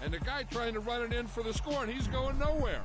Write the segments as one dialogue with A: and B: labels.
A: And the guy trying to run it in for the score, and he's going nowhere.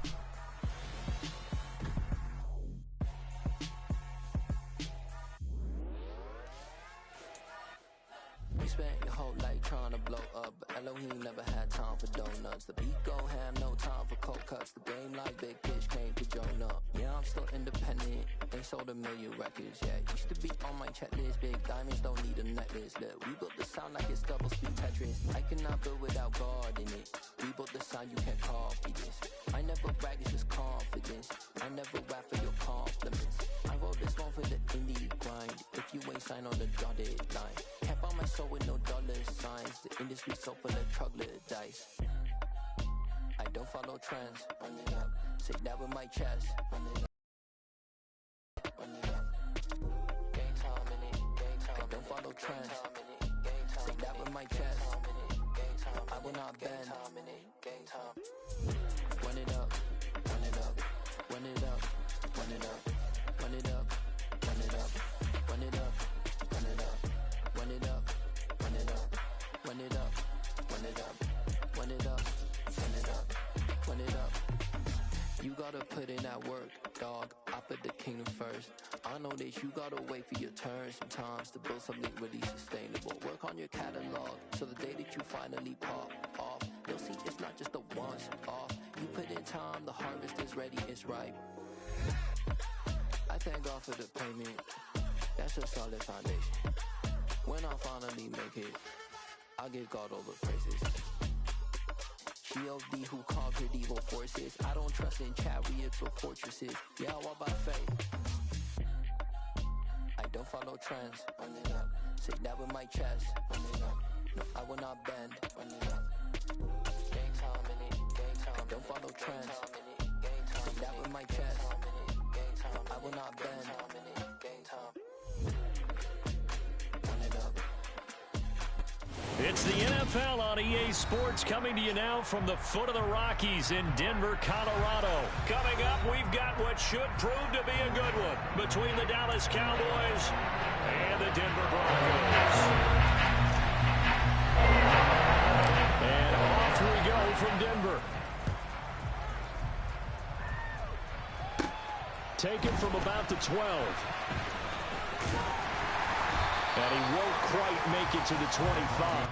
B: You spent your whole life trying to blow up, but Elohim never had time for donuts. The beat go ham, no time for cold cuts. The game like Big Fish came to join up. Yeah, I'm still independent, ain't sold a million records yet. Used to be on my checklist, big diamonds don't need a necklace. Look, we built the sound like it's double speed Tetris. I cannot build without God in it. We built the sound, you can't copy this. I never brag, it's just confidence. I never rap for your compliments. I wrote this one for the indie grind. If you ain't signed on the dotted line, can't buy my soul with no dollar signs. The industry so full of troglodytes. I don't follow trends. Run it up. Say that with my chest. Run it up. Run it up. Game time in it. Game time. I don't follow trends. Say that with my chest. I will not bend. Game time. Run it up. Run it up. Run it up. Run it up. Run it up. Run it up. Run it up. Run it up. Run it up. Run it up. Run it up. Run it up. Run it up. Run it up. Run it up. You gotta put in that work, dog. I put the kingdom first. I know that you gotta wait for your turn sometimes to build something really sustainable. Work on your catalog, so the day that you finally pop off, you'll see it's not just a once off. You put in time, the harvest is ready, it's ripe. I thank God for the payment. That's a solid foundation. When I finally make it, I'll give God all the praises. G.O.D. who conquered evil forces. I don't trust in chariots or fortresses. Yeah, I walk by faith. I don't follow trends. Run it up. Say that with my chest. Run it up. No, I will not bend. Run it up. Game time in it. Game time. I don't follow trends. Say that with my chest. I will not bend. Game time. Run it up.
C: It's the NFL on EA Sports coming to you now from the foot of the Rockies in Denver, Colorado. Coming up, we've got what should prove to be a good one between the Dallas Cowboys and the Denver Broncos. And off we go from Denver. Taken from about the 12. And he won't quite make it to the 25.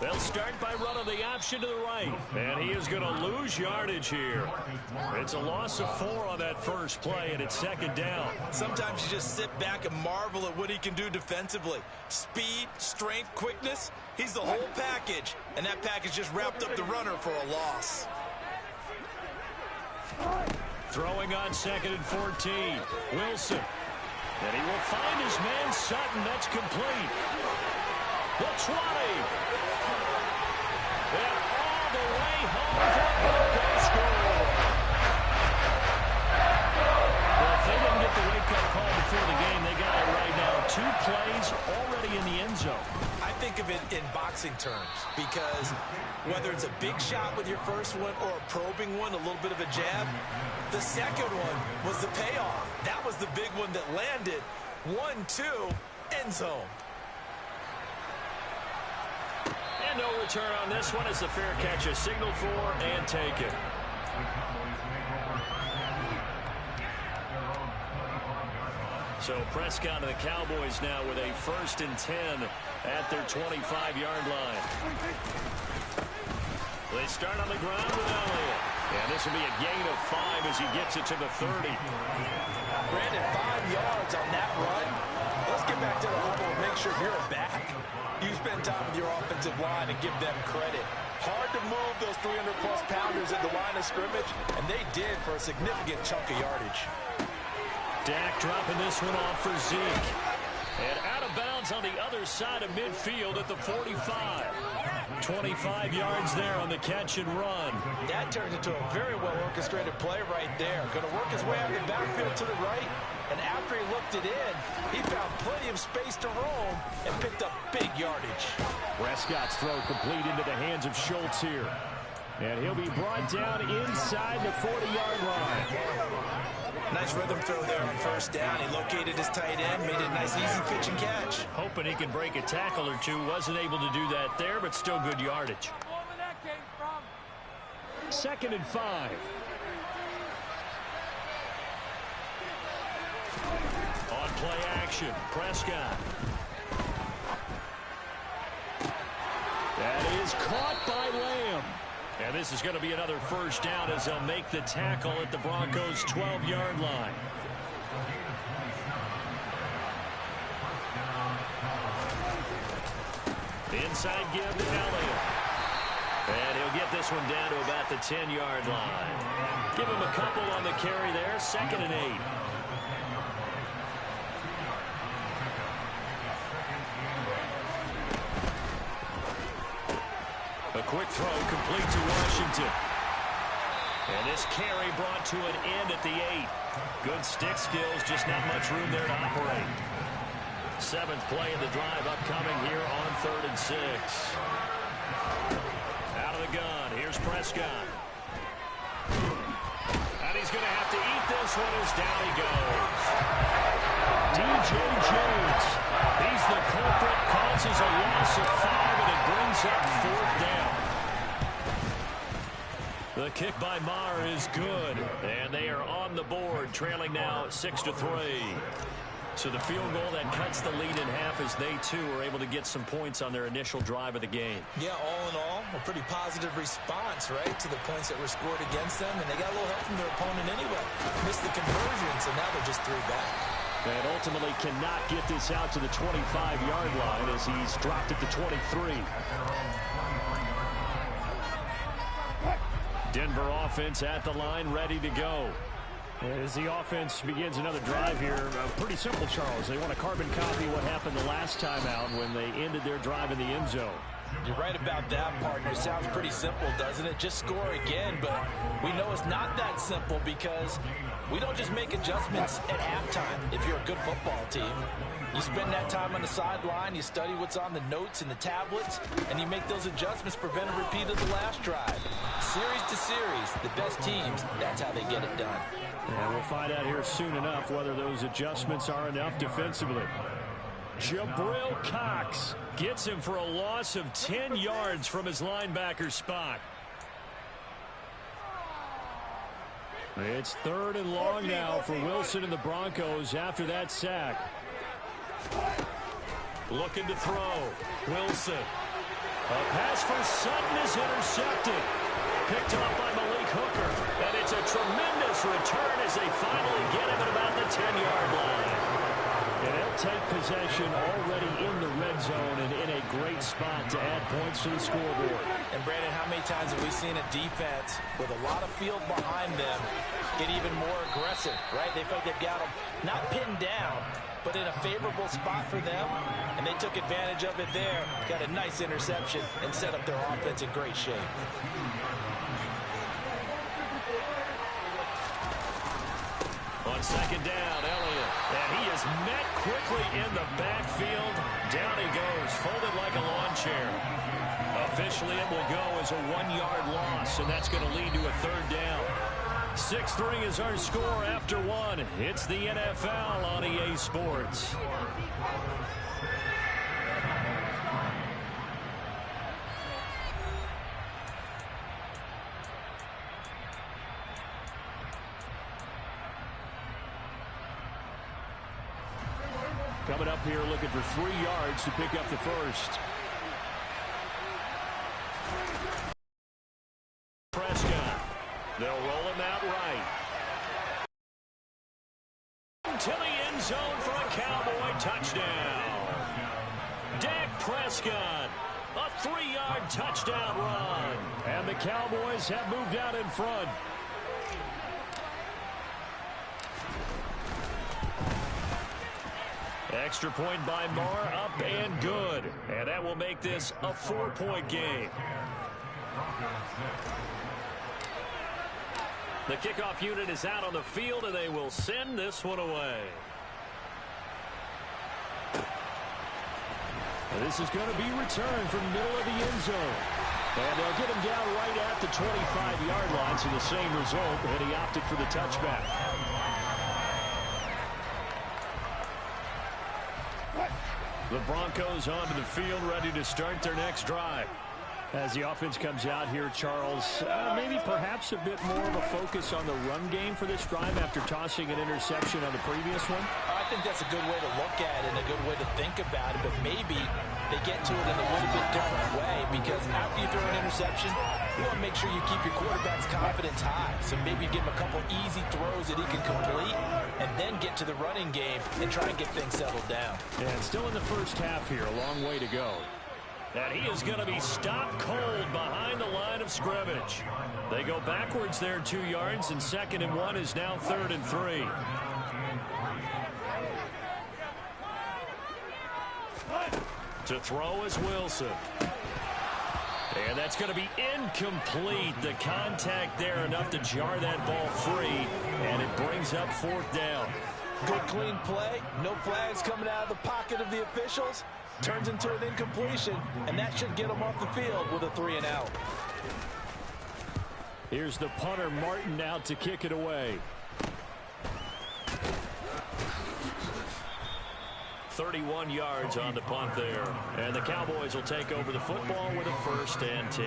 C: They'll start by running the option to the right. And he is going to lose yardage here. It's a loss of 4 on that first play, and it's second down.
D: Sometimes you just sit back and marvel at what he can do defensively. Speed, strength, quickness. He's the whole package. And that package just wrapped up the runner for a loss.
C: Throwing on 2nd and 14. Wilson. And he will find his man Sutton. That's complete. The 20. And all the way home for a Broncos score. Well, if they didn't get the wake-up call before the game, they got it right now. 2 plays already in the end zone.
D: I think of it in boxing terms, because whether it's a big shot with your first one or a probing one, a little bit of a jab, the second one was the payoff. That was the big one that landed. 1-2, end zone.
C: And no return on this one as the fair catch is signaled for and taken. So Prescott and the Cowboys now with a 1st and 10 at their 25-yard line. They start on the ground with Elliott. And this will be a gain of 5 as he gets it to the 30.
D: Brandon, 5 yards on that run. Let's get back to the huddle and make sure you're a back. You spend time with your offensive line and give them credit. Hard to move those 300-plus pounders at the line of scrimmage, and they did for a significant chunk of yardage.
C: Dak dropping this one off for Zeke. And out of bounds on the other side of midfield at the 45. 25 yards there on the catch and run.
D: That turns into a very well-orchestrated play right there. Going to work his way out of the backfield to the right. And after he looked it in, he found plenty of space to roam and picked up big yardage.
C: Prescott's throw complete into the hands of Schultz here. And he'll be brought down inside the 40-yard line.
D: Nice rhythm throw there on 1st down. He located his tight end, made it a nice easy pitch and catch.
C: Hoping he can break a tackle or two. Wasn't able to do that there, but still good yardage. 2nd and 5. On play action, Prescott. That is caught by Lamb. And this is going to be another 1st down as they'll make the tackle at the Broncos' 12-yard line. Inside give to Elliott. And he'll get this one down to about the 10-yard line. Give him a couple on the carry there. 2nd and 8. A quick throw complete to Washington. And this carry brought to an end at the 8. Good stick skills, just not much room there to operate. 7th play of the drive upcoming here on 3rd and 6. Out of the gun, here's Prescott. And he's going to have to eat this one as down he goes. DJ Jones, he's the culprit, causes a loss of 5, and it brings up 4th down. The kick by Maher is good, and they are on the board, trailing now 6-3. So the field goal that cuts the lead in half as they, too, are able to get some points on their initial drive of the game.
D: Yeah, all in all, a pretty positive response, right, to the points that were scored against them, and they got a little help from their opponent anyway. Missed the conversion, so now they're just 3 back.
C: And ultimately cannot get this out to the 25-yard line as he's dropped at the 23. Denver offense at the line, ready to go. As the offense begins another drive here, pretty simple, Charles. They want to carbon copy what happened the last time out when they ended their drive in the end zone.
D: You're right about that, partner. Sounds pretty simple, doesn't it? Just score again, but we know it's not that simple because we don't just make adjustments at halftime if you're a good football team. You spend that time on the sideline, you study what's on the notes and the tablets, and you make those adjustments, prevent a repeat of the last drive. Series to series, the best teams, that's how they get it done.
C: And we'll find out here soon enough whether those adjustments are enough defensively. Jabril Cox gets him for a loss of 10 yards from his linebacker spot. It's 3rd and long now for Wilson and the Broncos after that sack. Looking to throw. Wilson. A pass for Sutton is intercepted. Picked up by Malik Hooker. And it's a tremendous return as they finally get him at about the 10-yard line. And they'll take possession already in the red zone and in a great spot to add points to the scoreboard.
D: And Brandon, how many times have we seen a defense with a lot of field behind them get even more aggressive, right? They feel like they've got them not pinned down, but in a favorable spot for them, and they took advantage of it there, got a nice interception, and set up their offense in great shape.
C: On On second down, Elliott. And he is met quickly in the backfield. Down he goes, folded like a lawn chair. Officially, it will go as a 1-yard loss, and that's going to lead to a third down. 6-3 is our score after one. It's the NFL on EA Sports. Coming up here looking for 3 yards to pick up the first. Prescott. They'll roll him out right. To the end zone for a Cowboy touchdown. Dak Prescott. A 3-yard touchdown run. And the Cowboys have moved out in front. Extra point by Marr, up and good. And that will make this a 4-point game. The kickoff unit is out on the field, and they will send this one away. And this is going to be returned from the middle of the end zone. And they'll get him down right at the 25-yard line, so the same result, and he opted for the touchback. The Broncos onto the field, ready to start their next drive. As the offense comes out here, Charles, maybe perhaps a bit more of a focus on the run game for this drive after tossing an interception on the previous one?
D: I think that's a good way to look at it and a good way to think about it, but maybe they get to it in a little bit different way, because after you throw an interception, you want to make sure you keep your quarterback's confidence high. So maybe give him a couple easy throws that he can complete and then get to the running game and try and get things settled down.
C: And still in the first half here, a long way to go. And he is going to be stopped cold behind the line of scrimmage. They go backwards there 2 yards, and 2nd and 1 is now 3rd and 3. To throw is Wilson. And that's going to be incomplete. The contact there enough to jar that ball free, and it brings up 4th down.
D: Good clean play. No flags coming out of the pocket of the officials. Turns into an incompletion, and that should get them off the field with a 3-and-out.
C: Here's the punter, Martin, out to kick it away. 31 yards on the punt there. And the Cowboys will take over the football with a 1st and 10.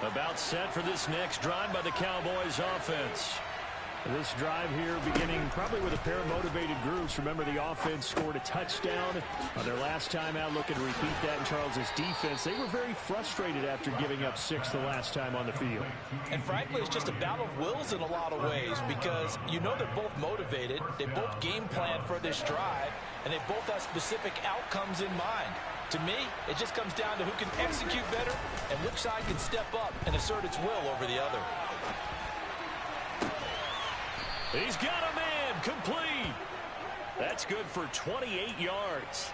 C: About set for this next drive by the Cowboys offense. This drive here beginning probably with a pair of motivated groups. Remember, the offense scored a touchdown on their last time out, looking to repeat that in Charles's defense. They were very frustrated after giving up 6 the last time on the field.
D: And frankly, it's just a battle of wills in a lot of ways, because you know they're both motivated. They both game plan for this drive, and they both have specific outcomes in mind. To me, it just comes down to who can execute better and which side can step up and assert its will over the other.
C: He's got a man complete. That's good for 28 yards.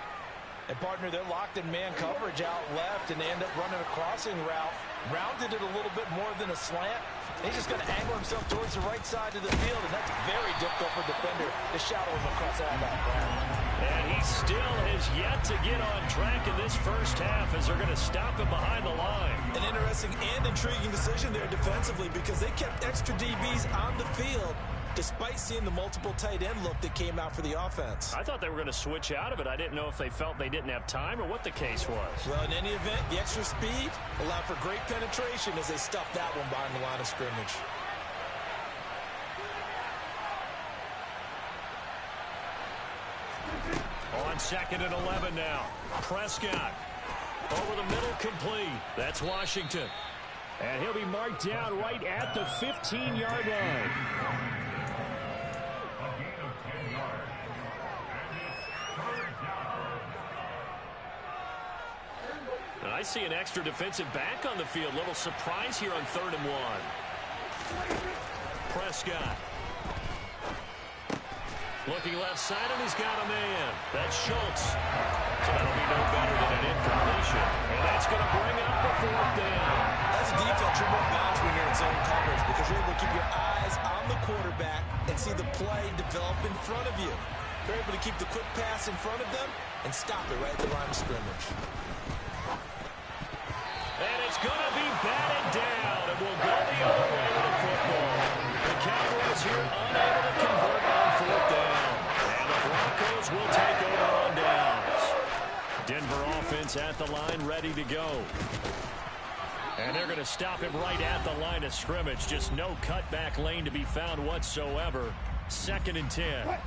D: And, partner, they're locked in man coverage out left, and they end up running a crossing route. Rounded it a little bit more than a slant. He's just going to angle himself towards the right side of the field, and that's very difficult for a defender to shadow him across all that ground.
C: And he still has yet to get on track in this first half, as they're going to stop him behind the line.
E: An interesting and intriguing decision there defensively, because they kept extra DBs on the field despite seeing the multiple tight end look that came out for the offense.
C: I thought they were going to switch out of it. I didn't know if they felt they didn't have time or what the case was.
E: Well, in any event, the extra speed allowed for great penetration as they stuffed that one behind the line of scrimmage.
C: On 2nd and 11 now. Prescott over the middle, complete. That's Washington. And he'll be marked down right at the 15-yard line. And I see an extra defensive back on the field. Little surprise here on 3rd and 1. Prescott. Looking left side, and he's got a man. That's Schultz. So that'll be no better than an incompletion. And that's going to bring up the fourth down.
E: As a defense, you're more balanced when you're in zone coverage because you're able to keep your eyes on the quarterback and see the play develop in front of you. You're able to keep the quick pass in front of them and stop it right at the line of scrimmage.
C: And it's going to be batted down, and we'll go the other way with the football. The Cowboys here unable to convert on fourth down. And the Broncos will take over on downs. Denver offense at the line, ready to go. And they're going to stop him right at the line of scrimmage. Just no cutback lane to be found whatsoever. 2nd and 10.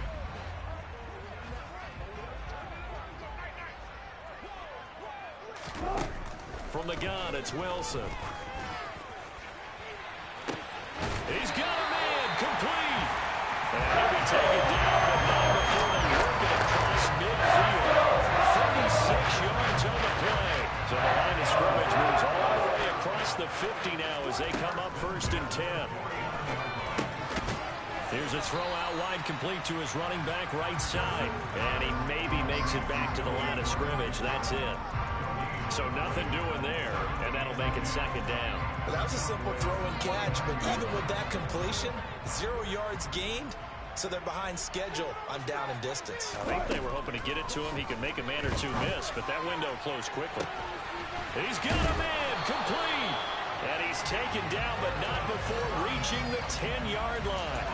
C: From the gun, it's Wilson. He's got a man, complete. And he'll be taken down, but not before they work it across midfield. 36 yards on the play. So the line of scrimmage moves all the way across the 50 now as they come up 1st and 10. Here's a throw out wide, complete to his running back right side. And he maybe makes it back to the line of scrimmage. That's it. So nothing doing there, and that'll make it 2nd down.
E: Well, that was a simple throw and catch, but even with that completion, 0 yards gained, so they're behind schedule on down and distance.
C: I think they were hoping to get it to him. He could make a man or two miss, but that window closed quickly. He's got a man, complete. And he's taken down, but not before reaching the 10-yard line.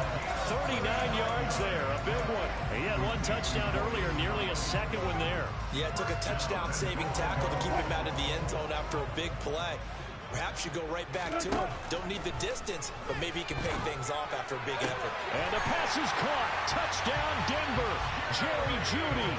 C: 39 yards there, a big one. He had one touchdown earlier, nearly a second one there.
E: Yeah, it took a touchdown-saving tackle to keep him out of the end zone after a big play. Perhaps you go right back to him. Don't need the distance, but maybe he can pay things off after a big effort.
C: And the pass is caught. Touchdown, Denver. Jerry Jeudy.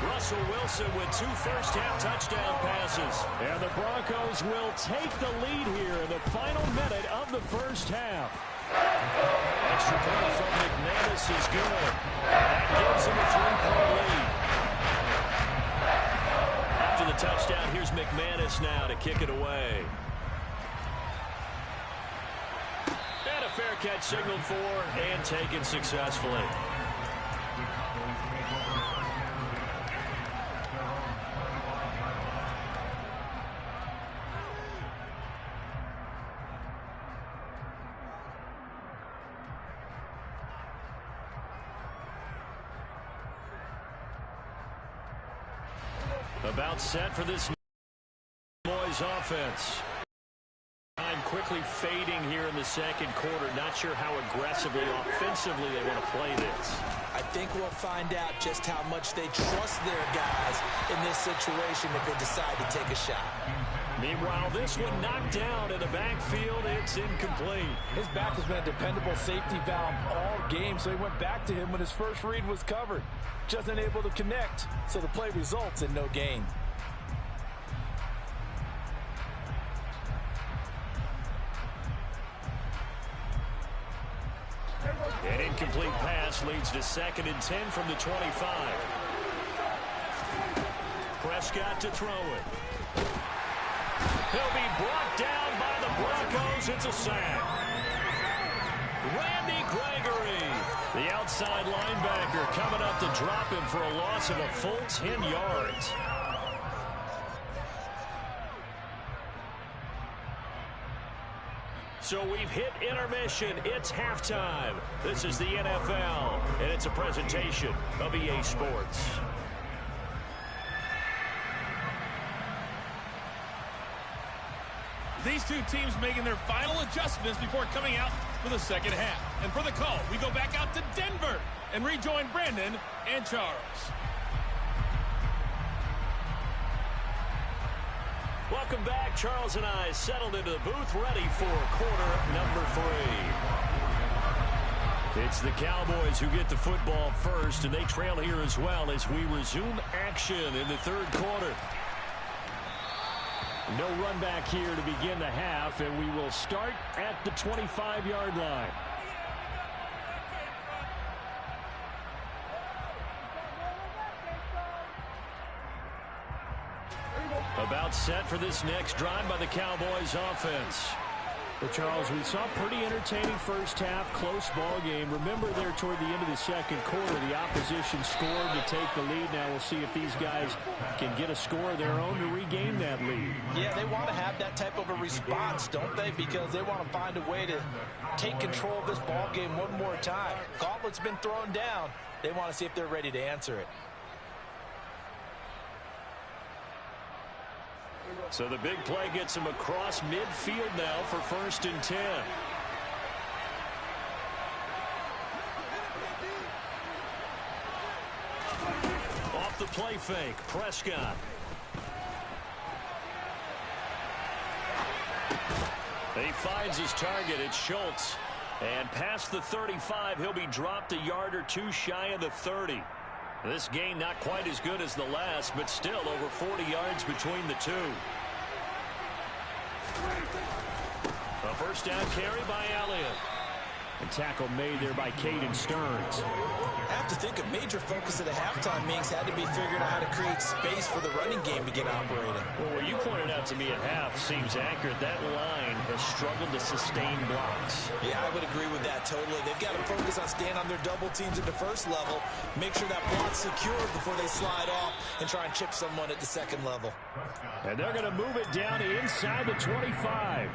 C: Russell Wilson with 2 first-half touchdown passes. And the Broncos will take the lead here in the final minute of the first half. Extra point from McManus is good. That gives him a 3-point lead. After the touchdown, here's McManus now to kick it away. And a fair catch signaled for and taken successfully. About set for this Boys offense. Time quickly fading here in the second quarter. Not sure how aggressively, offensively they want to play this.
E: I think we'll find out just how much they trust their guys in this situation if they decide to take a shot.
C: Meanwhile, this one knocked down in the backfield. It's incomplete.
F: His back has been a dependable safety valve all game, so he went back to him when his first read was covered. Just unable to connect, so the play results in no gain.
C: An incomplete pass leads to 2nd and 10 from the 25. Prescott to throw it. He'll be brought down by the Broncos. It's a sack. Randy Gregory, the outside linebacker, coming up to drop him for a loss of a full 10 yards. So we've hit intermission. It's halftime. This is the NFL, and it's a presentation of EA Sports.
G: These two teams making their final adjustments before coming out for the second half. And for the call, we go back out to Denver and rejoin Brandon and Charles.
C: Welcome back. Charles and I settled into the booth, ready for quarter number 3. It's the Cowboys who get the football first, and they trail here as well as we resume action in the third quarter. No run back here to begin the half, and we will start at the 25-yard line. About set for this next drive by the Cowboys offense. Well, Charles, we saw a pretty entertaining first half, close ball game. Remember there toward the end of the second quarter, the opposition scored to take the lead. Now we'll see if these guys can get a score of their own to regain that lead.
D: Yeah, they want to have that type of a response, don't they? Because they want to find a way to take control of this ball game one more time. Gauntlet's been thrown down. They want to see if they're ready to answer it.
C: So the big play gets him across midfield now for 1st and 10. Off the play fake, Prescott. He finds his target. It's Schultz. And past the 35, he'll be dropped a yard or two shy of the 30. This gain not quite as good as the last, but still over 40 yards between the two. A first down carry by Elliott. A tackle made there by Caden Stearns.
E: I have to think a major focus at the halftime means had to be figuring out how to create space for the running game to get operating.
C: Well, what you pointed out to me at half seems accurate. That line has struggled to sustain blocks.
E: Yeah, I would agree with that totally. They've got to focus on staying on their double teams at the first level, make sure that block's secured before they slide off and try and chip someone at the second level.
C: And they're going to move it down inside the 25.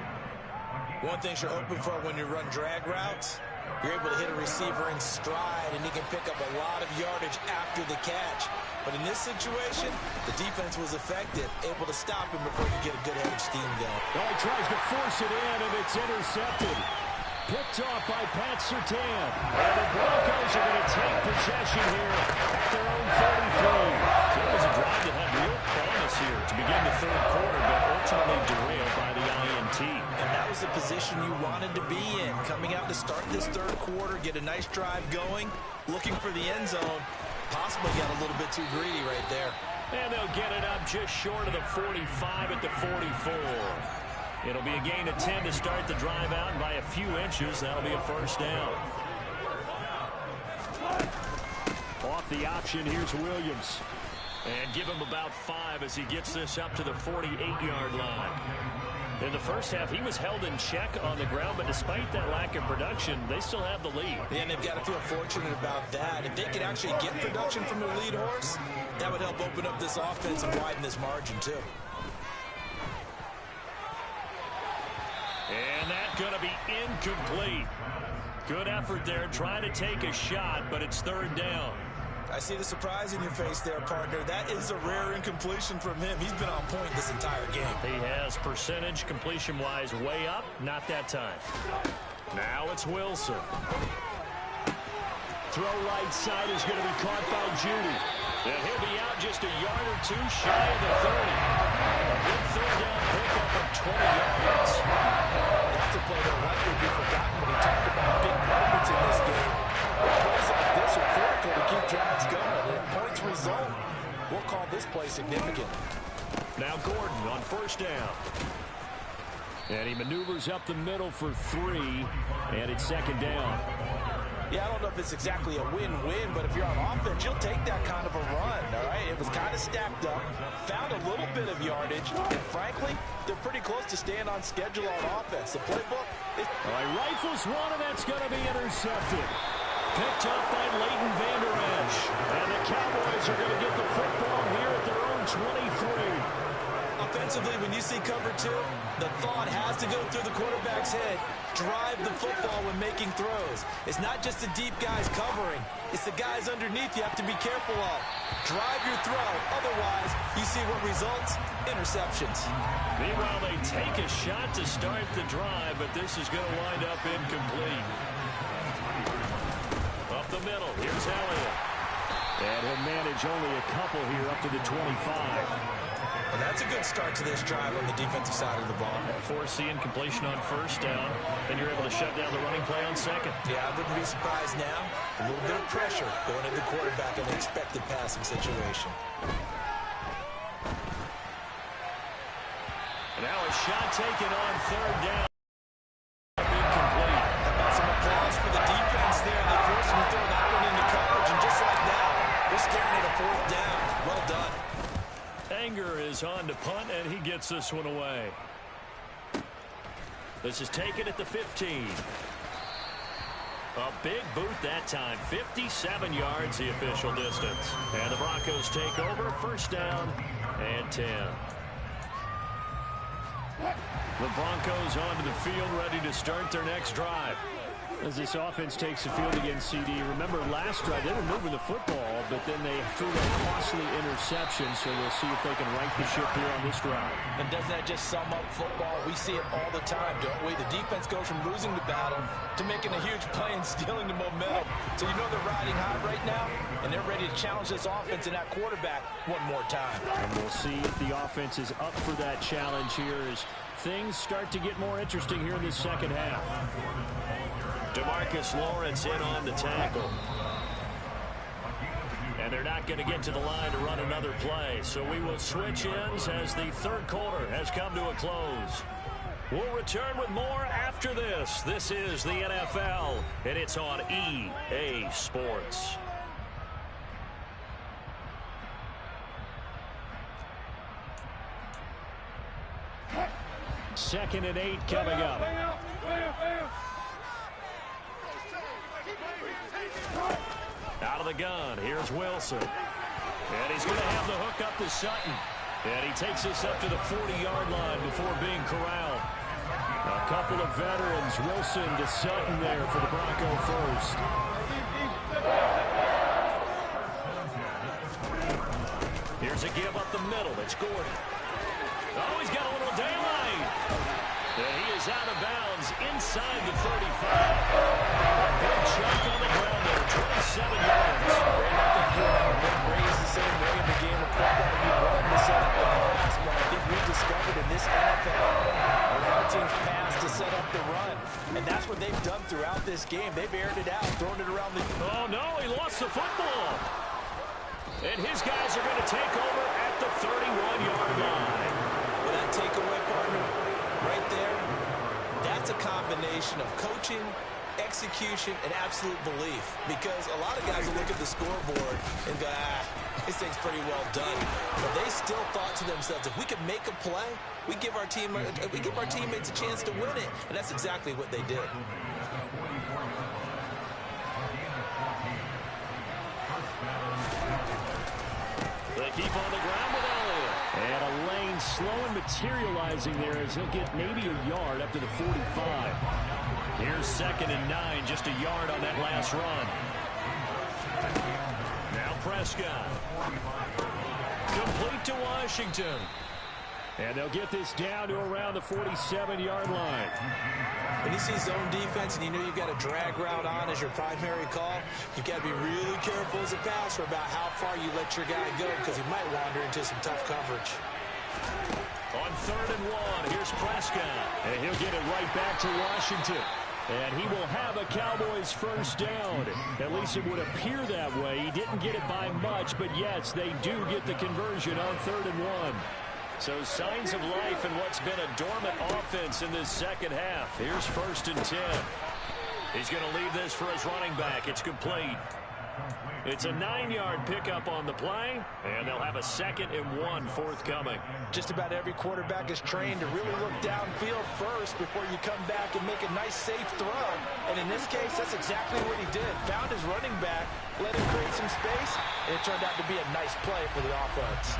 E: One thing you're hoping for when you run drag routes, you're able to hit a receiver in stride, and he can pick up a lot of yardage after the catch. But in this situation, the defense was effective, able to stop him before he could get a good head of steam going.
C: Well, he tries to force it in, and it's intercepted. Picked off by Pat Surtain. And the Broncos are going to take possession here at their own 33. So it was a drive that had real promise here to begin the third quarter, but ultimately derailed by the INT.
E: And that was the position you wanted to be in, coming out to start this third quarter, get a nice drive going, looking for the end zone. Possibly got a little bit too greedy right there.
C: And they'll get it up just short of the 45 at the 44. It'll be a gain of 10 to start the drive out, and by a few inches, that'll be a first down. Off the option, here's Williams. And give him about 5 as he gets this up to the 48-yard line. In the first half, he was held in check on the ground, but despite that lack of production, they still have the lead.
E: And they've got to feel fortunate about that. If they could actually get production from their lead horse, that would help open up this offense and widen this margin, too.
C: And that's going to be incomplete. Good effort there, trying to take a shot, but it's third down.
E: I see the surprise in your face there, partner. That is a rare incompletion from him. He's been on point this entire game.
C: He has percentage completion-wise way up, not that time. Now it's Wilson. Throw right side is going to be caught by Judy. And he'll be out just a yard or two shy of the 30. A good third down pickup of 20 yards.
F: That's a play that will likely be forgotten when you talk about big moments in this game. Plays like this are critical to keep drives going. And if points result, we'll call this play significant.
C: Now Gordon on first down. And he maneuvers up the middle for 3, and it's second down.
E: Yeah, I don't know if it's exactly a win-win, but if you're on offense, you'll take that kind of a run, all right? It was kind of stacked up, found a little bit of yardage, and frankly, they're pretty close to staying on schedule on offense. The playbook is...
C: All right, rifles one, and that's going to be intercepted. Picked up by Leighton Vander Esch. And the Cowboys are going to get the football here at their own 23.
E: Offensively, when you see cover 2, the thought has to go through the quarterback's head. Drive the football when making throws. It's not just the deep guys covering. It's the guys underneath you have to be careful of. Drive your throw. Otherwise, you see what results? Interceptions.
C: Meanwhile, they take a shot to start the drive, but this is going to wind up incomplete. Up the middle, here's Elliott. And he'll manage only a couple here up to the 25.
E: And that's a good start to this drive on the defensive side of the ball.
C: Force the incompletion on first down. Then you're able to shut down the running play on second.
E: Yeah, I wouldn't be surprised now. A little bit of pressure going into the quarterback in an expected passing situation.
C: And now a shot taken on third down. Incomplete.
E: How about some applause for the defense there? They forced him to throw that one into coverage, and just like that, they're staring at a fourth down. Well done.
C: Anger is on to punt, and he gets this one away. This is taken at the 15. A big boot that time. 57 yards the official distance. And the Broncos take over. First down and 10. The Broncos onto the field, ready to start their next drive. As this offense takes the field against CD. Remember last drive, they were moving the football, but then they threw that costly interception, so we'll see if they can right the ship here on this drive.
F: And doesn't that just sum up football? We see it all the time, don't we? The defense goes from losing the battle to making a huge play and stealing the momentum. So you know they're riding high right now, and they're ready to challenge this offense and that quarterback one more time.
C: And we'll see if the offense is up for that challenge here as things start to get more interesting here in the second half. DeMarcus Lawrence in on the tackle. And they're not going to get to the line to run another play. So we will switch ends as the third quarter has come to a close. We'll return with more after this. This is the NFL, and it's on EA Sports. Second and 8 coming up. Out of the gun, here's Wilson. And he's going to have the hook up to Sutton. And he takes us up to the 40-yard line before being corralled. A couple of veterans, Wilson to Sutton there for the Bronco first. Here's a give up the middle. It's Gordon. Oh, he's got a little daylight. And he is out of bounds inside the 35. A big chunk on the ground there, 27 yards.
F: Raised the same way in the game of football. You run to set up the pass, but I think we've discovered in this NFL, a lot of teams pass to set up the run. And that's what they've done throughout this game. They've aired it out, thrown it around the...
C: Oh, no, he lost the football. And his guys are going to take over at the 31-yard line.
F: Well, that takeaway, partner, right there, that's a combination of coaching, execution, and absolute belief. Because a lot of guys will look at the scoreboard and go, this thing's pretty well done. But they still thought to themselves, if we could make a play, we give our teammates a chance to win it. And that's exactly what they did.
C: They keep on the ground with Elliott. And a lane slow and materializing there as he'll get maybe a yard up to the 45. Here's second and 9, just a yard on that last run. Now Prescott. Complete to Washington. And they'll get this down to around the 47-yard line.
F: When you see zone defense and you know you've got a drag route on as your primary call, you've got to be really careful as a passer about how far you let your guy go because he might wander into some tough coverage.
C: On 3rd and 1, here's Prescott. And he'll get it right back to Washington. And he will have a Cowboys first down. At least it would appear that way. He didn't get it by much, but yes, they do get the conversion on 3rd and 1. So signs of life in what's been a dormant offense in this second half. Here's 1st and 10. He's going to leave this for his running back. It's complete. It's a 9-yard pickup on the play, and they'll have a 2nd and 1 forthcoming.
F: Just about every quarterback is trained to really look downfield first before you come back and make a nice, safe throw. And in this case, that's exactly what he did. Found his running back, let him create some space, and it turned out to be a nice play for the offense.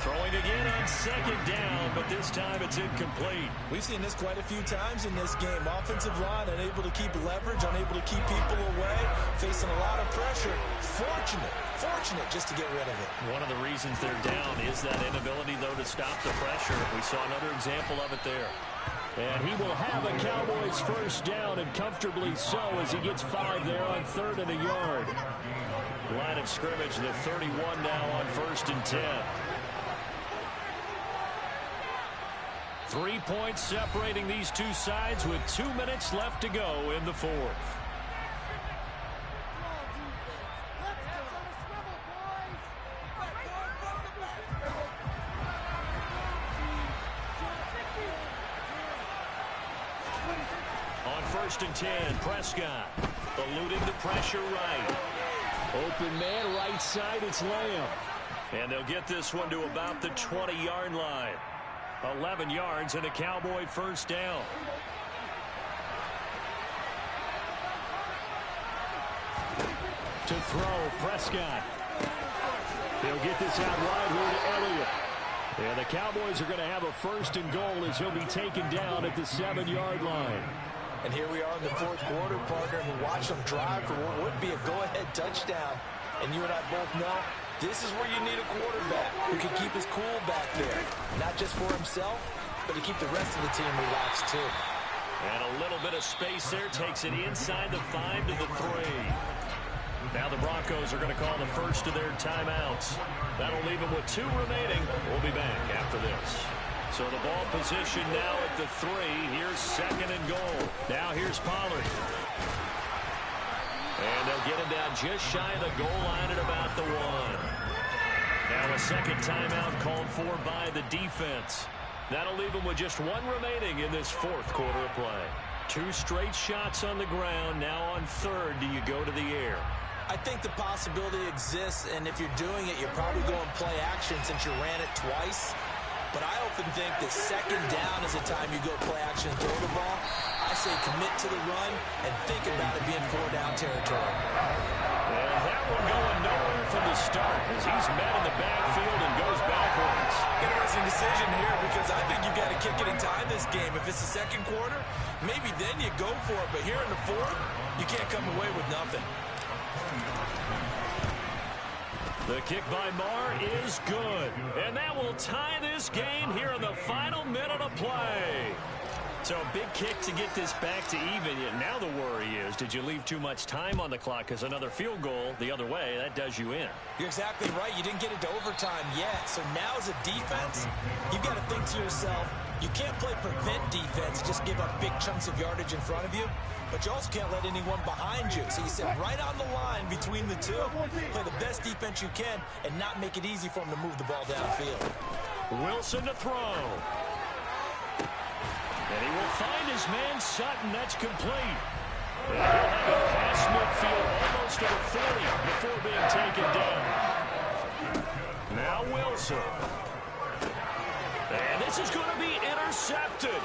C: Throwing again on 2nd down, but this time it's incomplete.
F: We've seen this quite a few times in this game. Offensive line unable to keep leverage, unable to keep people away, facing a lot of pressure. Fortunate just to get rid of it.
C: One of the reasons they're down is that inability, though, to stop the pressure. We saw another example of it there. And he will have a Cowboys first down, and comfortably so as he gets 5 there on 3rd and a yard. Line of scrimmage, the 31 now on 1st and 10. 3 points separating these two sides with 2 minutes left to go in the 4th. On 1st and 10, Prescott eluding the pressure right. Open man right side, it's Lamb. And they'll get this one to about the 20-yard line. 11 yards and a Cowboy first down. To throw, Prescott. He'll get this out wide here to Elliott. And the Cowboys are going to have a 1st and goal as he'll be taken down at the 7-yard line.
F: And here we are in the 4th quarter, partner, and we watch them drive for what would be a go-ahead touchdown. And you and I both know this is where you need a quarterback who can keep his cool back there. Not just for himself, but to keep the rest of the team relaxed too.
C: And a little bit of space there takes it inside the 5 to the 3. Now the Broncos are going to call the first of their timeouts. That'll leave them with 2 remaining. We'll be back after this. So the ball position now at the 3. Here's 2nd and goal. Now here's Pollard. And they'll get him down just shy of the goal line at about the 1. Now a 2nd timeout called for by the defense. That'll leave them with just 1 remaining in this 4th quarter of play. 2 straight shots on the ground. Now on 3rd, do you go to the air?
F: I think the possibility exists, and if you're doing it, you're probably going play action since you ran it twice. But I often think that 2nd down is the time you go play action and throw the ball. I say commit to the run and think about it being 4-down territory.
C: And that one going nowhere from the start as he's met in the backfield and goes backwards.
F: Interesting decision here because I think you've got to kick it and tie this game. If it's the 2nd quarter, maybe then you go for it. But here in the 4th, you can't come away with nothing.
C: The kick by Marr is good. And that will tie this game here in the final minute of play. So a big kick to get this back to even. Now the worry is, did you leave too much time on the clock? Because another field goal the other way, that does you in.
F: You're exactly right. You didn't get it to overtime yet. So now as a defense, you've got to think to yourself, you can't play prevent defense, just give up big chunks of yardage in front of you. But you also can't let anyone behind you. So you sit right on the line between the two, play the best defense you can, and not make it easy for them to move the ball downfield.
C: Wilson to throw. And he will find his man Sutton. That's complete. And he'll have it past midfield almost to the 40 before being taken down. Now Wilson. And this is going to be intercepted.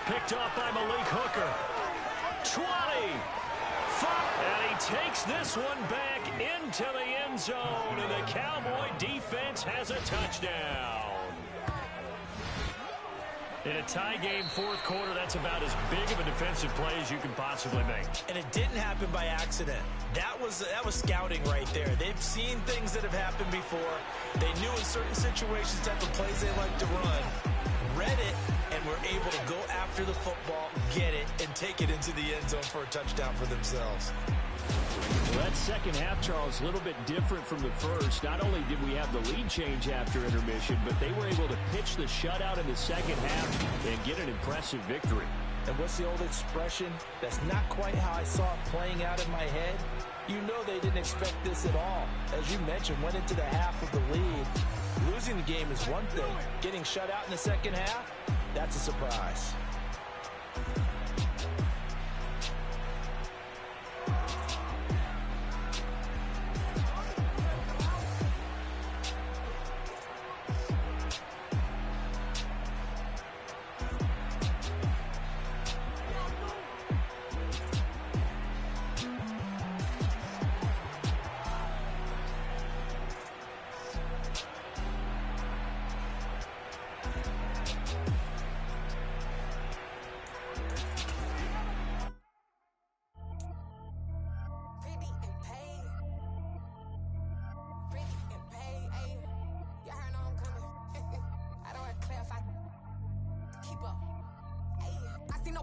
C: Picked off by Malik Hooker. 20. And he takes this one back into the end zone. And the Cowboy defense has a touchdown. In a tie game, 4th quarter, that's about as big of a defensive play as you can possibly make.
F: And it didn't happen by accident. That was scouting right there. They've seen things that have happened before. They knew in certain situations type of plays they like to run, read it, and were able to go after the football, get it, and take it into the end zone for a touchdown for themselves.
C: Well, that second half, Charles, a little bit different from the first. Not only did we have the lead change after intermission, but they were able to pitch the shutout in the second half and get an impressive victory.
F: And what's the old expression? That's not quite how I saw it playing out in my head. You know they didn't expect this at all. As you mentioned, went into the half of the lead. Losing the game is one thing. Getting shut out in the second half, that's a surprise.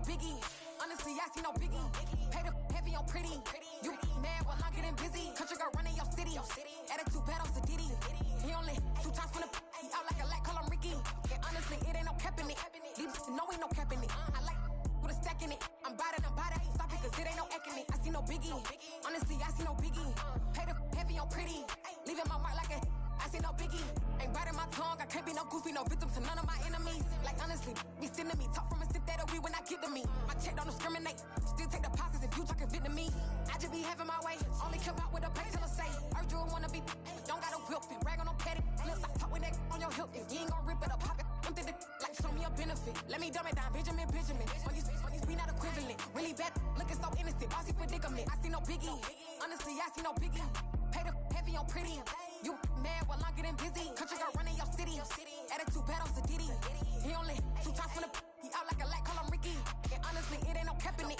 H: Biggie, honestly, I see no biggie. Pay the heavy on pretty. You mad, well, I'm getting busy. Country girl running your city. Attitude bad on Sadiddy. He only 2 times from the he out like a lack, call him Ricky. And honestly, it ain't no cap in it. These know ain't no cap in it. I like with a stack in it. I'm bad, ain't stop it, cause it ain't no eck in it. I see no biggie. Honestly, I see no biggie. Pay the heavy on pretty. Leaving my mark like a I see no biggie. Ain't biting my tongue. I can't be no goofy, no victim to none of my enemies. Like honestly, be sending me talk from a sip that we when I get to me. My check don't discriminate. Still take deposits if you talking Vietnamese. I just be having my way. Only come out with a pay till I say. Urge you wanna be, don't gotta whip and brag on no petty. Let's stop talk with that on your hip. If you ain't gon' rip it up, pop it. I'm thinking like show me a benefit. Let me dumb it down, Benjamin. On these we not equivalent. Really bad, looking so innocent. Bossy predicament. I see no biggie. Honestly, I see no biggie. Pay the heavy on pretty. You mad while I'm getting busy. Country girl running your city. Attitude bad on the Diddy. He only 2 times from the he out like a light, call him Ricky. And honestly, it ain't no cap in it.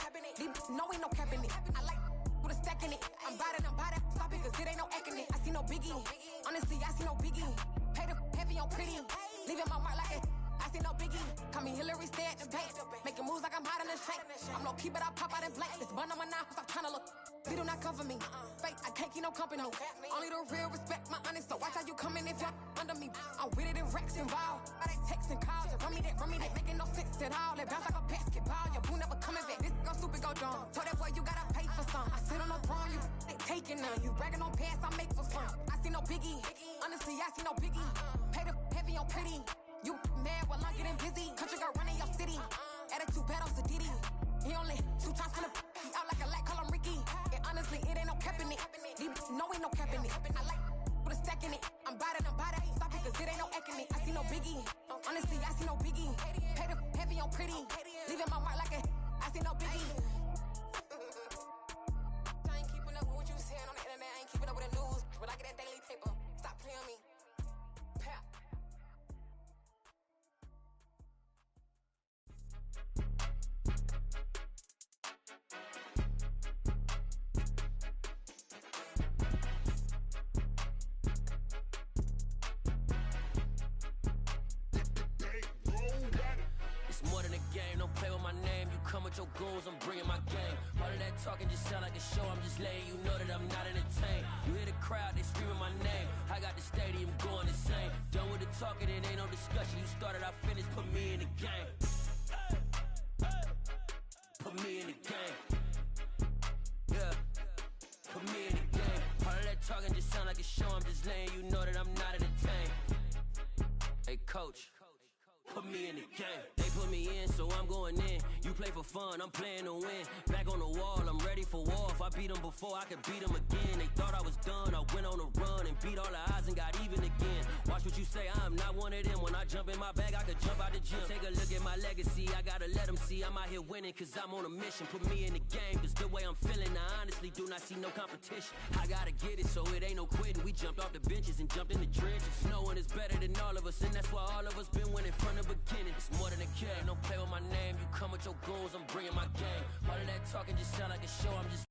H: No, ain't no cap in it. I like with a stack in it. I'm bout it, stop it, cause it ain't no acting it. I see no biggie. Honestly, I see no biggie. Pay the heavy on pretty. Leaving my mark like it. I see no biggie. Call me Hillary, stay at the bank. Making moves like I'm hot in the shank. I'm low key, but I pop out in blank. This bun on my knife, stop trying to look. They do not come for me. Fake, I can't keep no company. Only the real respect my honest. So watch how you coming if you're under me. I'm with it in Rex involved. I they text and calls. Run me that. Making no sense at all. They bounce like a basketball. Your boo never coming back. This go stupid, go dumb. Told that boy you gotta pay for some. I sit on no throne, you ain't taking none. You bragging on pants, I make for fun. I see no biggie. Honestly, I see no biggie. Pay the heavy on pretty. You mad while I'm getting busy. Country girl running your city. Attitude bad on the Diddy. He only 2 times from the he out like a light, call him Ricky. And honestly, it ain't no cap in it. No, ain't no cap in it. I like with a stack in it. I'm bout it, stop it, cause it ain't no acting it. I see no biggie. Honestly, I see no biggie. Pay the heavy on pretty. Leaving my mark like a I see no biggie. I ain't keeping up with what you saying on the internet. I ain't keeping up with the news. But I get that daily paper. Stop playing me. Pap.
I: Your goals, I'm bringing my game. All of that talking just sound like a show. I'm just letting you know that I'm not entertained. You hear the crowd, they screaming my name. I got the stadium going insane. Done with the talking, it ain't no discussion. You started, I finished, put me in the game. Put me in the game. Yeah, put me in the game. All of that talking just sound like a show. I'm just letting you know that I'm not entertained. Hey, coach, put me in the game. They put me in, so I'm going in. You play for fun, I'm playing to win. Back on the wall, I'm ready for war. If I beat them before, I could beat them again. They thought I was done, I went on a run and beat all the odds and got even again. Watch what you say, I'm not one of them. When I jump in my bag, I could jump out the gym. Take a look at my legacy, I gotta let them see I'm out here winning, cause I'm on a mission. Put me in the game, cause the way I'm feeling, I honestly do not see no competition. I gotta get it, so it ain't no quitting. We jumped off the benches and jumped in the trenches. No one is better than all of us, and that's why all of us been winning from the beginning. It's more than a game, don't play with my name. You come with your goals, I'm bringing my game. All of that talking just sound like a show. I'm just